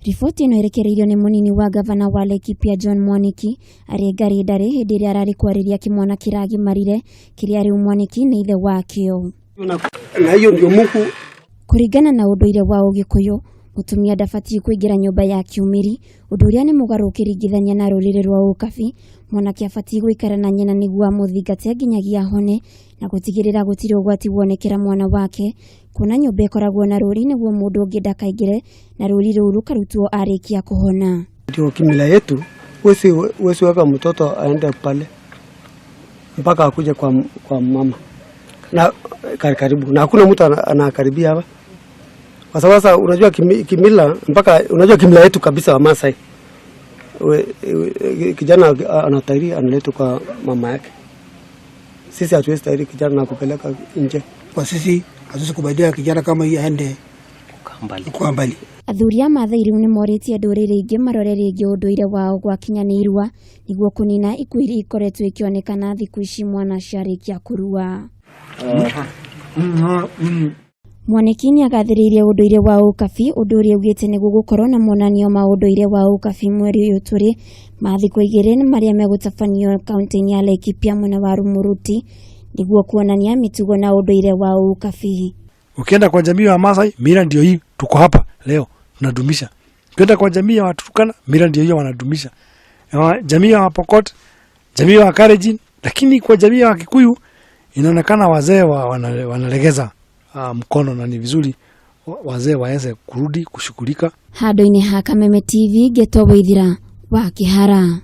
Riboti ino irekereirio ni munini wa gavana wa Laikipia John Mwaniki ari ngari ndari hindi ria arari kwariria kimwana kiragimarire kiria riu Mwaniki ni ithe wakio. Na hiyo ndio Mungu. Kuringana na unduire wa Gikuyu, mutumia ndabatiĩ kuingira nyumba ya kiumiri, undu uria ni mugarukirigithania na ruriri rwa ukabi. Mwanake abatiĩ guikara na nyina niguo amuthingate nginyagia hone na gutigirira gutiri ugwati wonekera mwana wake. Kuna nyumba ikoragwo na ruri niguo mundu ungi ndakaingire na ruri ruru rukarutwo arikia kuhona. Ndio kimila yetu, wesi weka mtoto aende pale mpaka akuje kwa mama na karibu, na hakuna mtu anakaribia hapa. Kwa sababu sasa unajua kimila, mpaka unajua kimila yetu kabisa wa Masai. Kijana anatahiri analetwa kwa mama yake. Sisi hatuwezi tahiri kijana na kupeleka nje. Kwa sisi hatuwezi kubaidia kijana kama hii aende kwa mbali. Athuri a Maathai riu ni moritie nduriri ingi marore ringi unduire wao gwakinya ni irua niguo kunina ikuũ iria ikoretwo ikionekana thiku ici mwana ciarikia kurua. Mwaniki ni agathiririe unduire wa ukabi, undu uria ugite niguo gukorwo na monanio ma unduire wa ukabi mweri uyu turi mathiko igiri maria megutabanio kaunti-ini ya Laikipia mwena wa Rumuruti niguo kuonania mitugo na unduire wa ukabi. Ukienda kwa jamii ya Masai, mila ndio hii, tuko hapa leo tunadumisha. Ukienda kwa jamii ya Waturkana, mila ndio hiyo wanadumisha. Jamii ya Pokot, jamii ya Kalenjin, lakini kwa jamii ya Gikuyu inaonekana wazee wanalegeza mkono, na ni vizuri wazee waanze kurudi kushughulika. Hado-ini ha Kameme TV Getobo Ithira wa Kihara.